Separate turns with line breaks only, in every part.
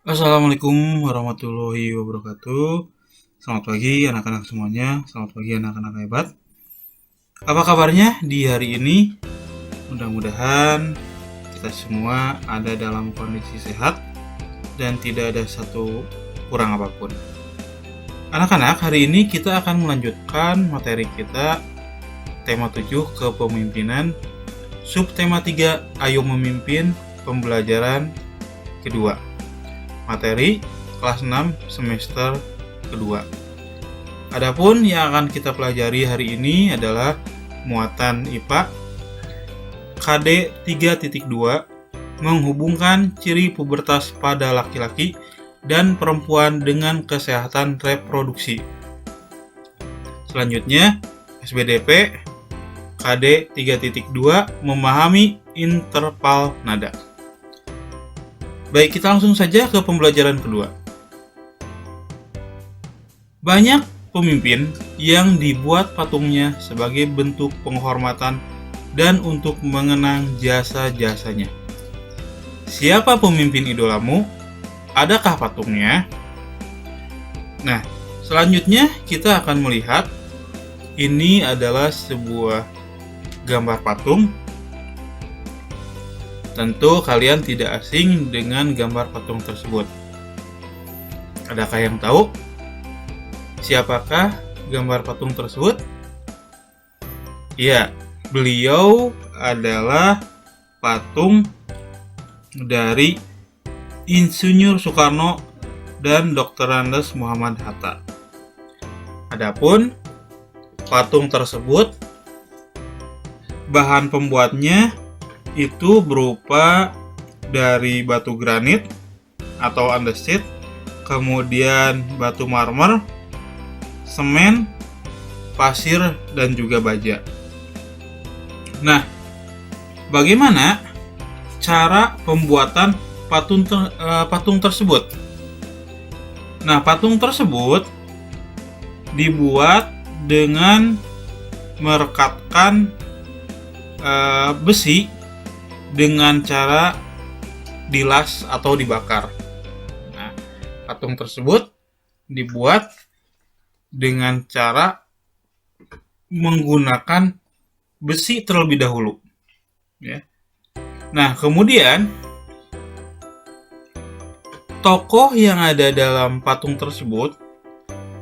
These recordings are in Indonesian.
Assalamualaikum warahmatullahi wabarakatuh. Selamat pagi anak-anak semuanya. Selamat pagi anak-anak hebat. Apa kabarnya di hari ini? Mudah-mudahan kita semua ada dalam kondisi sehat dan tidak ada satu kurang apapun. Anak-anak, hari ini kita akan melanjutkan materi kita tema 7 kepemimpinan, subtema 3 ayo memimpin, pembelajaran kedua. Materi kelas 6 semester kedua. Adapun yang akan kita pelajari hari ini adalah muatan IPA KD 3.2 menghubungkan ciri pubertas pada laki-laki dan perempuan dengan kesehatan reproduksi. Selanjutnya, SBDP KD 3.2 memahami interval nada. Baik, kita langsung saja ke pembelajaran kedua. Banyak pemimpin yang dibuat patungnya sebagai bentuk penghormatan dan untuk mengenang jasa-jasanya. Siapa pemimpin idolamu? Adakah patungnya? Nah, selanjutnya kita akan melihat ini adalah sebuah gambar patung. Tentu kalian tidak asing dengan gambar patung tersebut. Adakah yang tahu siapakah gambar patung tersebut? Ya, beliau adalah patung dari Insinyur Soekarno dan Dr. Andes Muhammad Hatta. Adapun patung tersebut, bahan pembuatnya itu berupa dari batu granit atau andesit, kemudian batu marmer, semen, pasir, dan juga baja. Nah, bagaimana cara pembuatan patung tersebut? Nah, patung tersebut dibuat dengan merekatkan besi dengan cara dilas atau dibakar. Nah, patung tersebut dibuat dengan cara menggunakan besi terlebih dahulu. Ya. Nah, kemudian tokoh yang ada dalam patung tersebut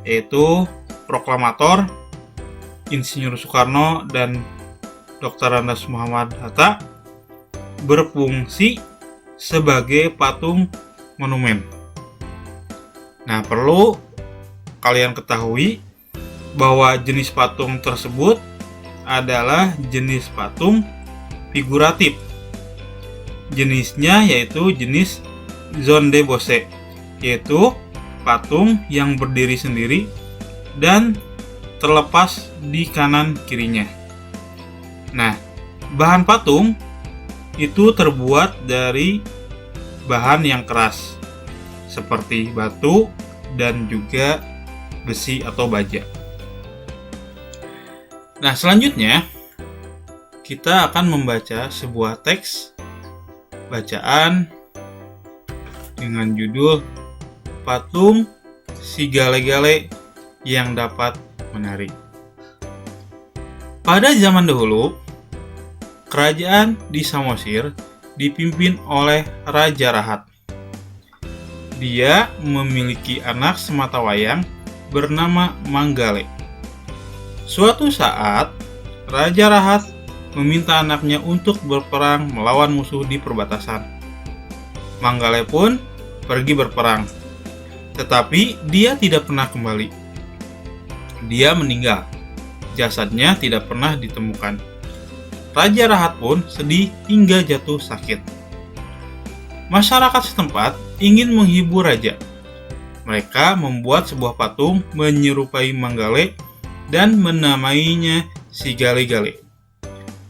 yaitu proklamator Insinyur Soekarno dan Dr. Andes Muhammad Hatta berfungsi sebagai patung monumen. Nah, perlu kalian ketahui bahwa jenis patung tersebut adalah jenis patung figuratif. Jenisnya yaitu jenis zone de Bose, yaitu patung yang berdiri sendiri dan terlepas di kanan kirinya. Nah, bahan patung itu terbuat dari bahan yang keras seperti batu dan juga besi atau baja. Nah, selanjutnya kita akan membaca sebuah teks bacaan dengan judul Patung Si Gale-Gale yang Dapat Menari. Pada zaman dahulu, kerajaan di Samosir dipimpin oleh Raja Rahat. Dia memiliki anak sematawayang bernama Manggale. Suatu saat, Raja Rahat meminta anaknya untuk berperang melawan musuh di perbatasan. Manggale pun pergi berperang, tetapi dia tidak pernah kembali. Dia meninggal. Jasadnya tidak pernah ditemukan. Raja Rahat pun sedih hingga jatuh sakit. Masyarakat setempat ingin menghibur raja. Mereka membuat sebuah patung menyerupai Manggale dan menamainya si Gale-Gale.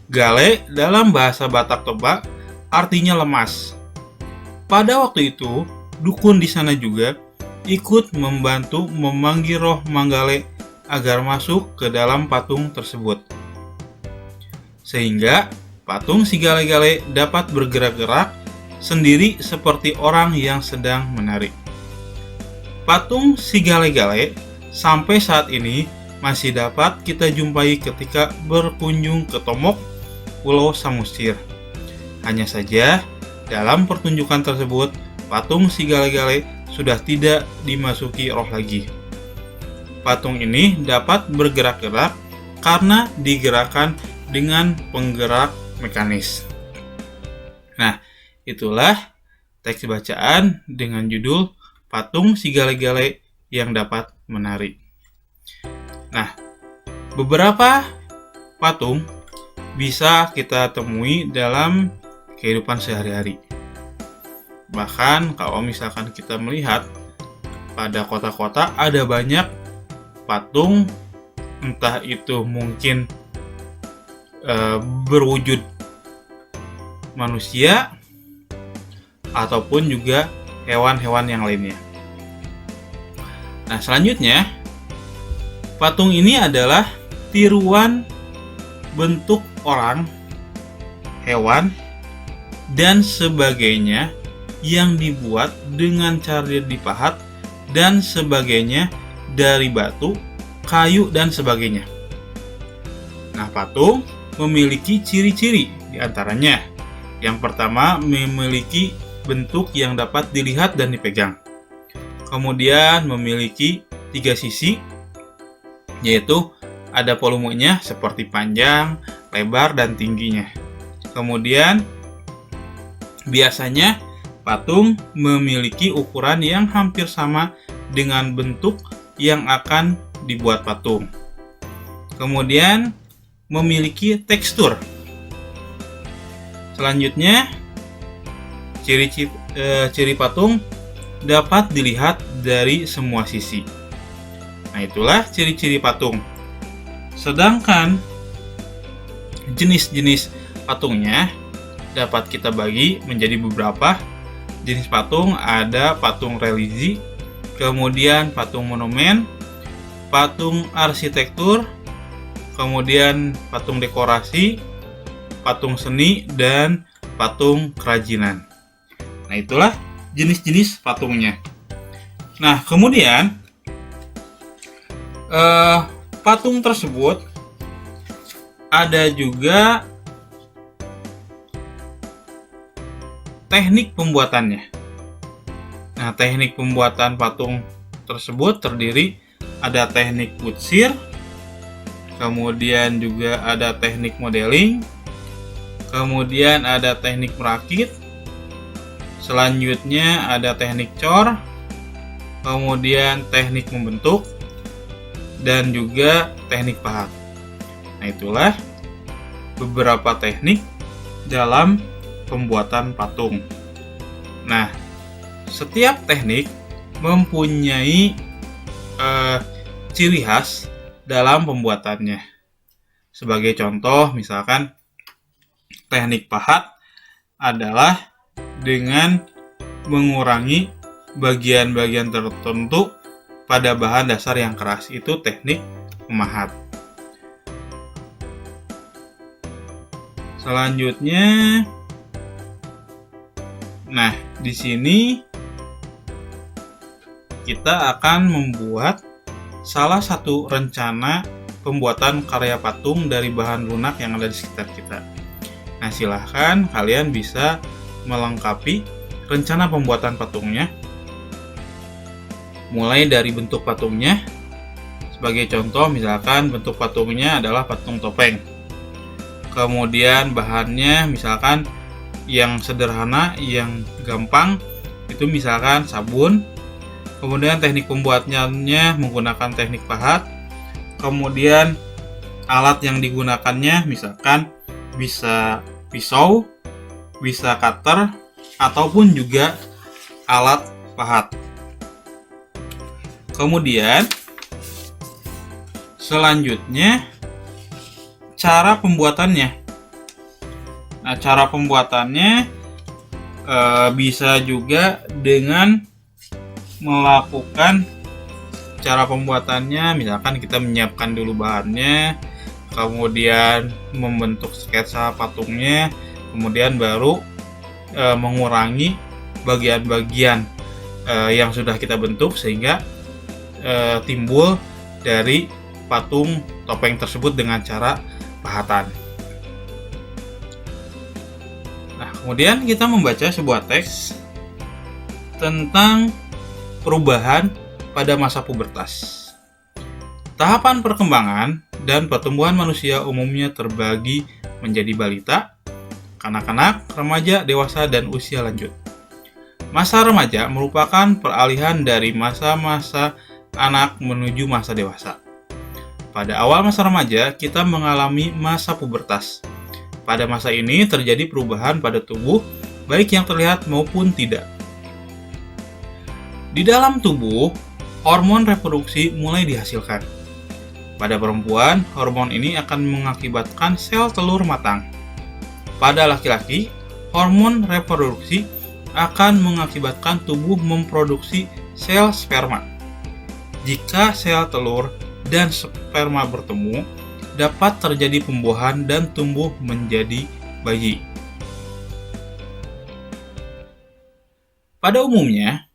Gale dalam bahasa Batak Toba artinya lemas. Pada waktu itu, dukun di sana juga ikut membantu memanggil roh Manggale agar masuk ke dalam patung tersebut. Sehingga patung si Gale-Gale dapat bergerak-gerak sendiri seperti orang yang sedang menari. Patung si Gale-Gale sampai saat ini masih dapat kita jumpai ketika berkunjung ke Tomok, Pulau Samosir. Hanya saja, dalam pertunjukan tersebut, patung si Gale-Gale sudah tidak dimasuki roh lagi. Patung ini dapat bergerak-gerak karena digerakkan dengan penggerak mekanis. Nah, itulah teks bacaan dengan judul Patung si Gale-Gale yang dapat menari. Nah, beberapa patung bisa kita temui dalam kehidupan sehari-hari. Bahkan kalau misalkan kita melihat pada kota-kota ada banyak patung, entah itu mungkin berwujud manusia ataupun juga hewan-hewan yang lainnya. Nah, selanjutnya patung ini adalah tiruan bentuk orang, hewan, dan sebagainya yang dibuat dengan cara dipahat dan sebagainya dari batu, kayu, dan sebagainya. Nah, patung memiliki ciri-ciri di antaranya. Yang pertama, memiliki bentuk yang dapat dilihat dan dipegang. Kemudian memiliki 3 sisi, yaitu ada volumenya seperti panjang, lebar, dan tingginya. Kemudian biasanya patung memiliki ukuran yang hampir sama dengan bentuk yang akan dibuat patung. Kemudian memiliki tekstur. Selanjutnya, ciri patung dapat dilihat dari semua sisi. Nah, itulah ciri-ciri patung. Sedangkan jenis-jenis patungnya dapat kita bagi menjadi beberapa jenis patung. Ada patung religi, kemudian patung monumen, patung arsitektur, kemudian patung dekorasi, patung seni, dan patung kerajinan. Nah, itulah jenis-jenis patungnya. Nah, kemudian patung tersebut ada juga teknik pembuatannya. Nah, teknik pembuatan patung tersebut terdiri ada teknik butsir, kemudian juga ada teknik modeling, kemudian ada teknik merakit, selanjutnya ada teknik cor, kemudian teknik membentuk, dan juga teknik pahat. Nah, itulah beberapa teknik dalam pembuatan patung. Nah, setiap teknik mempunyai ciri khas dalam pembuatannya. Sebagai contoh, misalkan teknik pahat adalah dengan mengurangi bagian-bagian tertentu pada bahan dasar yang keras, itu teknik memahat. Selanjutnya, nah, di sini kita akan membuat salah satu rencana pembuatan karya patung dari bahan lunak yang ada di sekitar kita. Nah, silahkan kalian bisa melengkapi rencana pembuatan patungnya, mulai dari bentuk patungnya. Sebagai contoh, misalkan bentuk patungnya adalah patung topeng. Kemudian bahannya misalkan yang sederhana, yang gampang, itu misalkan sabun. Kemudian teknik pembuatannya menggunakan teknik pahat. Kemudian alat yang digunakannya misalkan bisa pisau, bisa cutter, ataupun juga alat pahat. Kemudian selanjutnya cara pembuatannya. Nah, cara pembuatannya bisa juga dengan melakukan cara pembuatannya, misalkan kita menyiapkan dulu bahannya, kemudian membentuk sketsa patungnya, kemudian baru mengurangi bagian-bagian yang sudah kita bentuk sehingga timbul dari patung topeng tersebut dengan cara pahatan. Nah, kemudian kita membaca sebuah teks tentang perubahan pada masa pubertas. Tahapan perkembangan dan pertumbuhan manusia umumnya terbagi menjadi balita, kanak-kanak, remaja, dewasa, dan usia lanjut. Masa remaja merupakan peralihan dari masa-masa anak menuju masa dewasa. Pada awal masa remaja, kita mengalami masa pubertas. Pada masa ini terjadi perubahan pada tubuh, baik yang terlihat maupun tidak. Di dalam tubuh, hormon reproduksi mulai dihasilkan. Pada perempuan, hormon ini akan mengakibatkan sel telur matang. Pada laki-laki, hormon reproduksi akan mengakibatkan tubuh memproduksi sel sperma. Jika sel telur dan sperma bertemu, dapat terjadi pembuahan dan tumbuh menjadi bayi. Pada umumnya,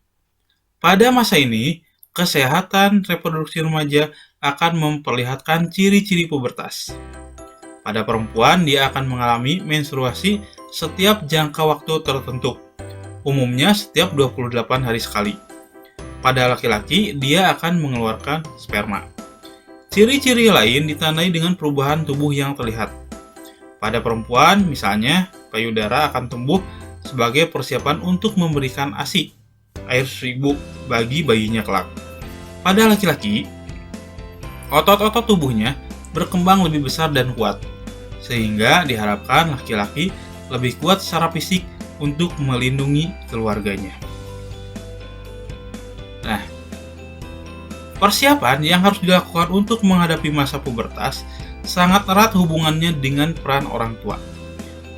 pada masa ini, kesehatan reproduksi remaja akan memperlihatkan ciri-ciri pubertas. Pada perempuan, dia akan mengalami menstruasi setiap jangka waktu tertentu, umumnya setiap 28 hari sekali. Pada laki-laki, dia akan mengeluarkan sperma. Ciri-ciri lain ditandai dengan perubahan tubuh yang terlihat. Pada perempuan, misalnya, payudara akan tumbuh sebagai persiapan untuk memberikan ASI, air ibu, bagi bayinya kelak. Pada laki-laki, otot-otot tubuhnya berkembang lebih besar dan kuat, sehingga diharapkan laki-laki lebih kuat secara fisik untuk melindungi keluarganya. Nah, persiapan yang harus dilakukan untuk menghadapi masa pubertas sangat erat hubungannya dengan peran orang tua.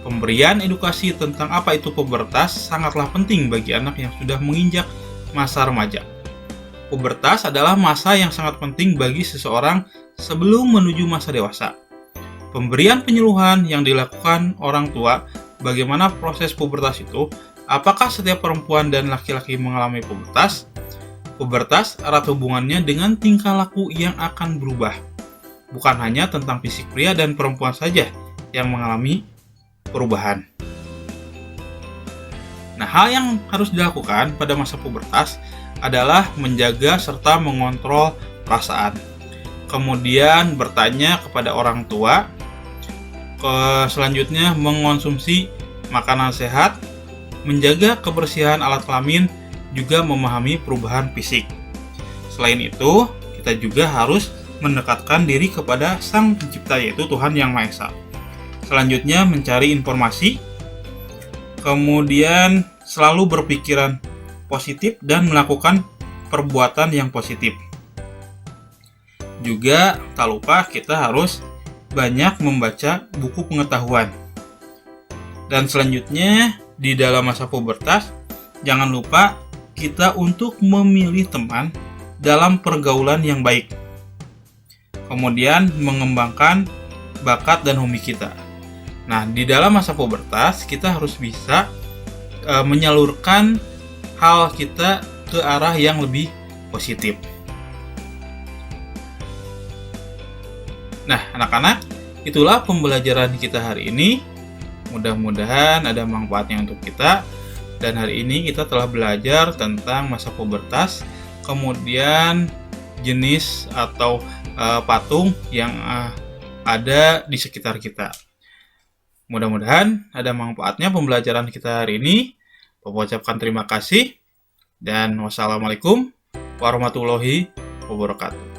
Pemberian edukasi tentang apa itu pubertas sangatlah penting bagi anak yang sudah menginjak masa remaja. Pubertas adalah masa yang sangat penting bagi seseorang sebelum menuju masa dewasa. Pemberian penyuluhan yang dilakukan orang tua bagaimana proses pubertas itu, apakah setiap perempuan dan laki-laki mengalami pubertas? Pubertas erat hubungannya dengan tingkah laku yang akan berubah. Bukan hanya tentang fisik pria dan perempuan saja yang mengalami perubahan. Nah, hal yang harus dilakukan pada masa pubertas adalah menjaga serta mengontrol perasaan. Kemudian bertanya kepada orang tua. Selanjutnya mengonsumsi makanan sehat, menjaga kebersihan alat kelamin, juga memahami perubahan fisik. Selain itu, kita juga harus mendekatkan diri kepada Sang Pencipta, yaitu Tuhan Yang Maha Esa. Selanjutnya mencari informasi, kemudian selalu berpikiran positif dan melakukan perbuatan yang positif. Juga tak lupa kita harus banyak membaca buku pengetahuan. Dan selanjutnya di dalam masa pubertas, jangan lupa kita untuk memilih teman dalam pergaulan yang baik. Kemudian mengembangkan bakat dan hobi kita. Nah, di dalam masa pubertas kita harus bisa menyalurkan hal kita ke arah yang lebih positif. Nah, anak-anak, itulah pembelajaran kita hari ini. Mudah-mudahan ada manfaatnya untuk kita. Dan hari ini kita telah belajar tentang masa pubertas, kemudian jenis atau patung yang ada di sekitar kita. Mudah-mudahan ada manfaatnya pembelajaran kita hari ini. Bapak ucapkan terima kasih dan wassalamualaikum warahmatullahi wabarakatuh.